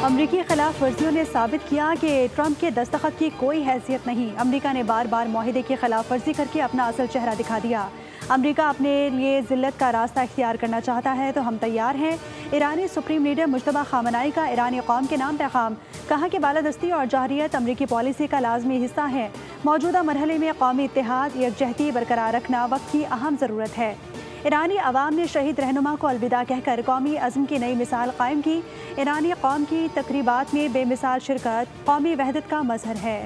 अमरीकी खिलाफ वर्जियों ने साबित किया कि ट्रंप के दस्तखत की कोई हैसियत नहीं। अमरीका ने बार बार माहिदे की खिलाफ वर्जी करके अपना असल चेहरा दिखा दिया। अमरीका अपने लिए जिल्लत का रास्ता इख्तियार करना चाहता है तो हम तैयार हैं। ईरानी सुप्रीम लीडर मुज्तबा खामनाई का ईरानी कौम के नाम पैगाम। कहा कि बालादस्ती और जहरियत अमरीकी पॉलिसी का लाजमी हिस्सा है। मौजूदा मरहले में कौमी इत्तेहाद यकजहती बरकरार रखना वक्त की अहम ज़रूरत है। ईरानी अवाम ने शहीद रहनुमा को अलविदा कहकर कौमी अज़्म की नई मिसाल कायम की। ईरानी कौम की तकरीबात में बेमिसाल शिरकत कौमी वहदत का मज़हर है।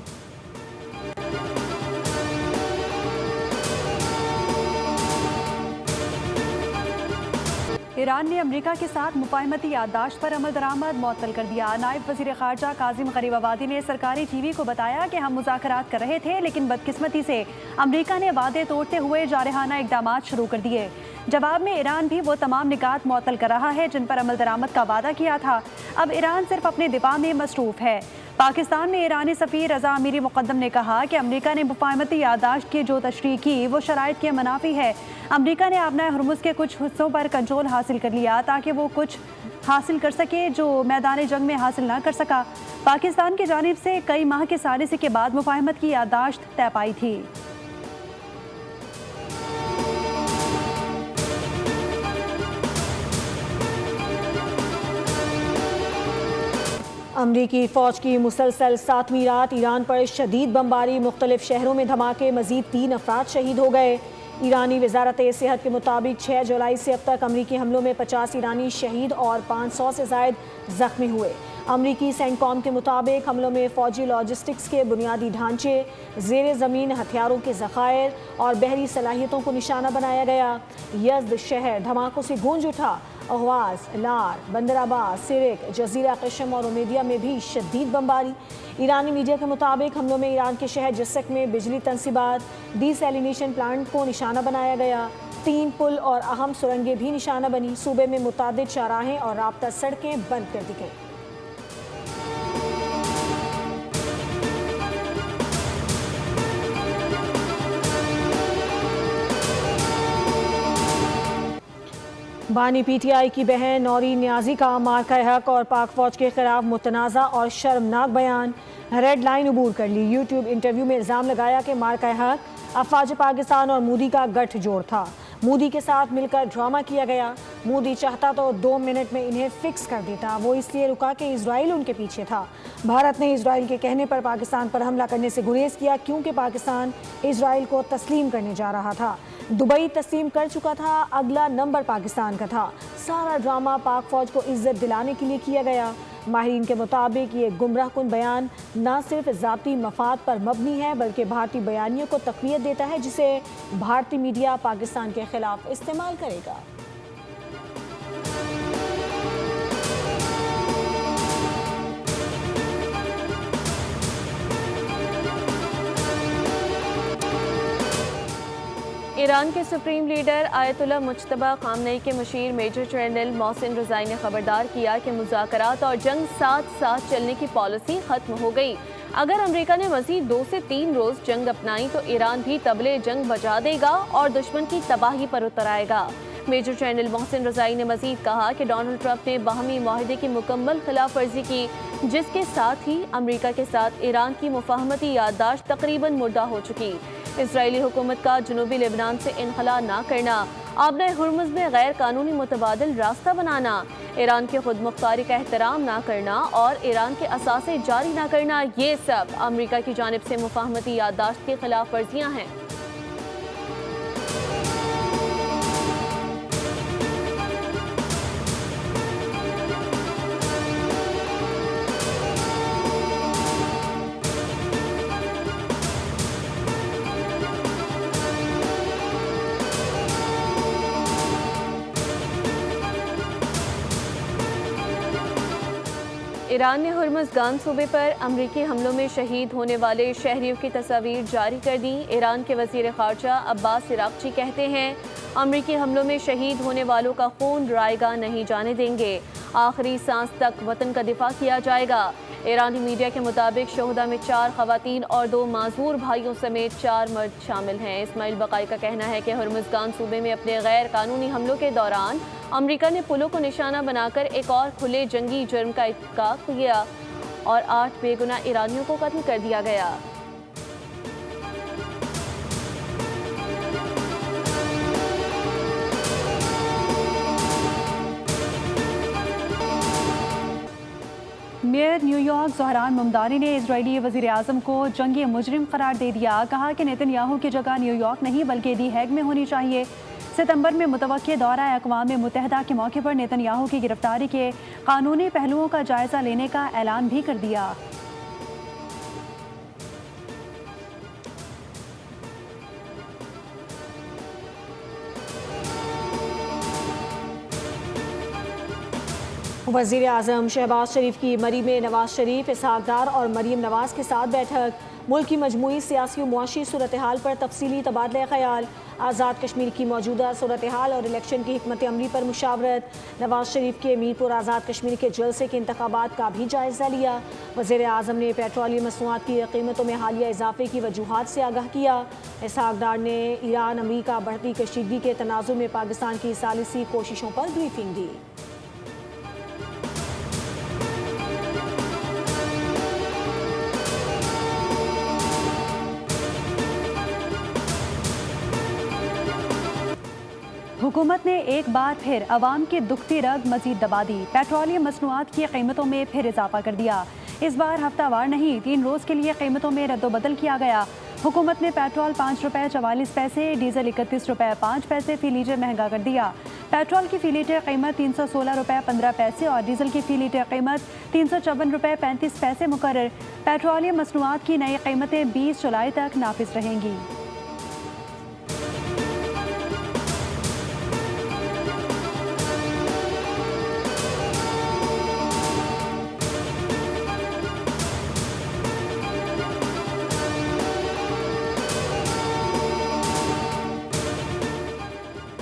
ईरान ने अमरीका के साथ मुफाहमती याददाश्त पर अमल दरामद मुअत्तल कर दिया। नायब वज़ीर ख़ारजा काज़िम गरीबाबादी ने सरकारी टीवी को बताया कि हम मुज़ाकरात कर रहे थे, लेकिन बदकिस्मती से अमरीका ने वादे तोड़ते हुए जारहाना इक़दाम शुरू कर दिए। जवाब में ईरान भी वो तमाम निकात मुअत्तल कर रहा है जिन पर अमल दरामद का वादा किया था। अब ईरान सिर्फ अपने दिफा में मसरूफ़ है। पाकिस्तान में ईरानी सफ़ीर रज़ा अमीरी मुक़द्दम ने कहा कि अमरीका ने मुफाहमती याददाश्त की जो तशरीह की वो शराइत के मुनाफी है। अमरीका ने आबनाए हुर्मुज़ के कुछ हिस्सों पर कंट्रोल हासिल कर लिया ताकि वो कुछ हासिल कर सके जो मैदान जंग में हासिल ना कर सका। पाकिस्तान की जानिब से कई माह के सालिसी के बाद मुफाहमत की याददाश्त तय पाई थी। अमरीकी फ़ौज की मुसलसल 7वीं रात ईरान पर शदीद बमबारी, मुख्तलिफ शहरों में धमाके, मज़ीद 3 अफराद शहीद हो गए। ईरानी वज़ारत सेहत के मुताबिक 6 जुलाई से अब तक अमरीकी हमलों में 50 ईरानी शहीद और 500 से ज़ायद ज़ख्मी हुए। अमरीकी सेंटकॉम के मुताबिक हमलों में फ़ौजी लॉजिस्टिक्स के बुनियादी ढांचे, ज़ेर ज़मीन हथियारों के ज़खायर और बहरी सलाहियतों को निशाना बनाया गया। यज़्द शहर धमाकों से गूंज उठा। अहवाज, लार, बंदराबाद, सिरिक, जजीरा क़शम और उमेदिया में भी शदीद बमबारी। ईरानी मीडिया के मुताबिक हमलों में ईरान के शहर जस्सक में बिजली तनसीबात, डीसैलिनेशन प्लांट को निशाना बनाया गया। 3 पुल और अहम सुरंगें भी निशाना बनी। सूबे में मुतादिद शाहराहें और राब्ता सड़कें बंद कर दी गईं। बानी पीटीआई की बहन नौरीन नियाजी का मार्का हक और पाक फौज के खिलाफ मुतनाज़ा और शर्मनाक बयान। रेड लाइन अबूर कर ली। यूट्यूब इंटरव्यू में इल्ज़ाम लगाया कि मार्का हक अफवाज पाकिस्तान और मोदी का गठजोड़ था। मोदी के साथ मिलकर ड्रामा किया गया। मोदी चाहता तो 2 मिनट में इन्हें फिक्स कर देता। वो इसलिए रुका कि इजराइल उनके पीछे था। भारत ने इजराइल के कहने पर पाकिस्तान पर हमला करने से गुरेज किया क्योंकि पाकिस्तान इजराइल को तस्लीम करने जा रहा था। दुबई तस्लीम कर चुका था, अगला नंबर पाकिस्तान का था। सारा ड्रामा पाक फौज को इज्जत दिलाने के लिए किया गया। माहिरीन के मुताबिक ये गुमराहकुन बयान न सिर्फ ज़ाती मफाद पर मबनी है बल्कि भारतीय बयानियों को तक़वियत देता है जिसे भारतीय मीडिया पाकिस्तान के खिलाफ इस्तेमाल करेगा। ईरान के supreme leader Ayatollah Mojtaba Khamenei के मशीर मेजर जनरल मोहसिन रज़ाई ने खबरदार किया कि मुज़ाकरात और जंग साथ साथ चलने की पॉलिसी ख़त्म हो गई। अगर अमेरिका ने मज़ीद 2 से 3 रोज़ जंग अपनाई तो ईरान भी तबले जंग बजा देगा और दुश्मन की तबाही पर उतर आएगा। मेजर जनरल मोहसिन रज़ाई ने मज़ीद कहा कि डोनाल्ड ट्रंप ने बाहमी मुआहदे की मुकम्मल खिलाफ वर्जी की, जिसके साथ ही अमेरिका के साथ ईरान की मुफाहमती याददाश्त तकरीबन मुर्दा हो चुकी। इजरायली हुकूमत का जनूबी लेबनान से इनखला ना करना, आबनाए हुर्मुज़ में गैर कानूनी मुतबादिल रास्ता बनाना, ईरान की खुद मुख्तारी का एहतराम ना करना और ईरान के असासे जारी ना करना, ये सब अमेरिका की जानिब से मुफाहमती याददाश्त की खिलाफ वर्जियाँ हैं। ईरान ने हुर्मुज़गान सूबे पर अमरीकी हमलों में शहीद होने वाले शहरियों की तस्वीर जारी कर दी। ईरान के वज़ीर ख़ारजा अब्बास इराक़ची कहते हैं, अमरीकी हमलों में शहीद होने वालों का खून रायगा नहीं जाने देंगे। आखिरी सांस तक वतन का दिफा किया जाएगा। ईरानी मीडिया के मुताबिक शोहदा में 4 ख़वातीन और 2 माजूर भाइयों समेत 4 मर्द शामिल हैं। इस्माइल बकाई का कहना है कि हुर्मुज़गान सूबे में अपने गैर कानूनी हमलों के दौरान अमेरिका ने पुलों को निशाना बनाकर एक और खुले जंगी जुर्म का इत्काब किया और 8 बेगुनाह ईरानियों को कत्ल कर दिया गया। मेयर न्यूयॉर्क ज़हरान मुमदानी ने इजरायली वज़ीर आज़म को जंगी मुजरिम करार दे दिया। कहा कि नेतन्याहू की जगह न्यूयॉर्क नहीं बल्कि दी हैग में होनी चाहिए। सितंबर में मुतवक्के दौरा अक़वाम मुत्तहिदा के मौके पर नेतन्याहू की गिरफ्तारी के कानूनी पहलुओं का जायज़ा लेने का ऐलान भी कर दिया। वज़ीर आज़म शहबाज शरीफ की मरी में नवाज शरीफ, इसहाक डार और मरीम नवाज के साथ बैठक। मुल्क की मजमूई सियासी व मुआशी सूरत हाल पर तफसीली तबादला ख्याल। आज़ाद कश्मीर की मौजूदा सूरत हाल और इलेक्शन की हिकमत अमली पर मुशावरत। नवाज शरीफ के मीरपुर आज़ाद कश्मीर के जलसे के इंतखाबात का भी जायज़ा लिया। वज़ीर आज़म ने पेट्रोलियम मसनूआत की कीमतों में हालिया इजाफे की वजूहात से आगाह किया। इसहाक डार ने ईरान अमरीका बढ़ती कशीदगी के तनाज़ुर में पाकिस्तान की सालिसी कोशिशों पर ब्रीफिंग दी। हुकूमत ने एक बार फिर अवाम की दुखती रग मजीद दबा दी। पेट्रोलियम मसनूआत की कीमतों में फिर इजाफा कर दिया। इस बार हफ्तावार नहीं 3 रोज़ के लिए कीमतों में रद्दोबदल किया गया। हुकूमत ने पेट्रोल 5 रुपये 44 पैसे, डीजल 31 रुपये 5 पैसे फ़ी लीटर महंगा कर दिया। पेट्रोल की फ़ी लीटर कीमत 316 रुपये 15 पैसे और डीजल की फ़ी लीटर कीमत 354 रुपये 35 पैसे मुकर्रर। पेट्रोलियम मसनूआत की नई कीमतें 20 जुलाई तक नाफिज रहेंगी।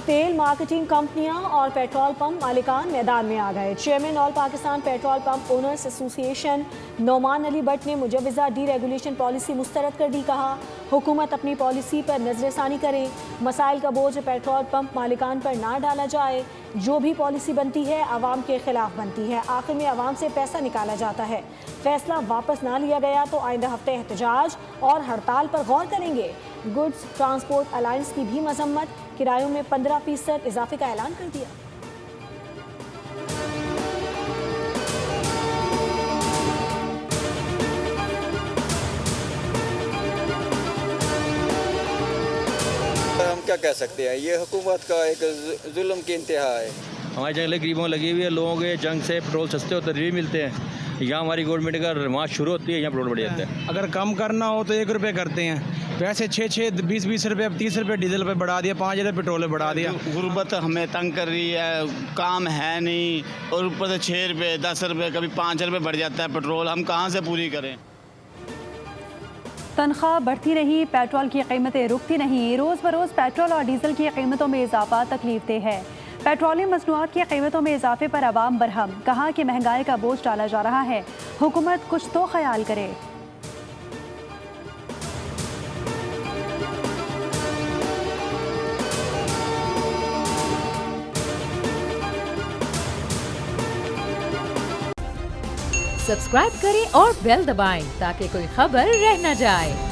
तेल मार्केटिंग कंपनियां और पेट्रोल पंप मालिकान मैदान में आ गए। Chairman all Pakistan petrol pump owners association Noman Ali Bhatt ने मुजवज़ा डी रेगुलेशन पॉलिसी मुस्तरद कर दी। कहा हुकूमत अपनी पॉलिसी पर नजरसानी करे, मसाइल का बोझ पेट्रोल पंप मालिकान पर ना डाला जाए। जो भी पॉलिसी बनती है आवाम के खिलाफ बनती है, आखिर में आवाम से पैसा निकाला जाता है। फैसला वापस ना लिया गया तो आइंदा हफ्ते एहतजाज और हड़ताल पर गौर करेंगे। गुड्स ट्रांसपोर्ट अलायंस की भी मजम्मत, किरायों में 15% इजाफे का ऐलान कर दिया। हम क्या कह सकते हैं, ये हुकूमत का एक जुल्म की इंतहा है। हमारी जंगलें गरीबों में लगी हुई है, लोगों के जंग से पेट्रोल सस्ते होते रिव्यू मिलते हैं। यहाँ हमारी गवर्नमेंट का रवाज शुरू होती है, यहाँ पेट्रोल बढ़ जाता है। अगर कम करना हो तो 1 रुपये करते हैं, वैसे 6 20 रुपये 30 रुपये डीजल पे बढ़ा दिया, 5 रुपये पेट्रोल पे बढ़ा दिया। गुर्बत हमें तंग कर रही है, काम है नहीं और ऊपर से 6 रुपये 10 रुपये कभी 5 रुपये बढ़ जाता है पेट्रोल, हम कहाँ से पूरी करें। तनख्वाह बढ़ती नहीं, पेट्रोल की कीमतें रुकती नहीं। रोज़ बरोज़ पेट्रोल और डीजल की कीमतों में इजाफा तकलीफ दे है। पेट्रोलियम मसनूआत की कीमतों में इजाफे पर आवाम बरहम। कहा कि महंगाई का बोझ डाला जा रहा है, हुकूमत कुछ तो ख्याल करे। सब्सक्राइब करें और बेल दबाएं ताकि कोई खबर रह न जाए।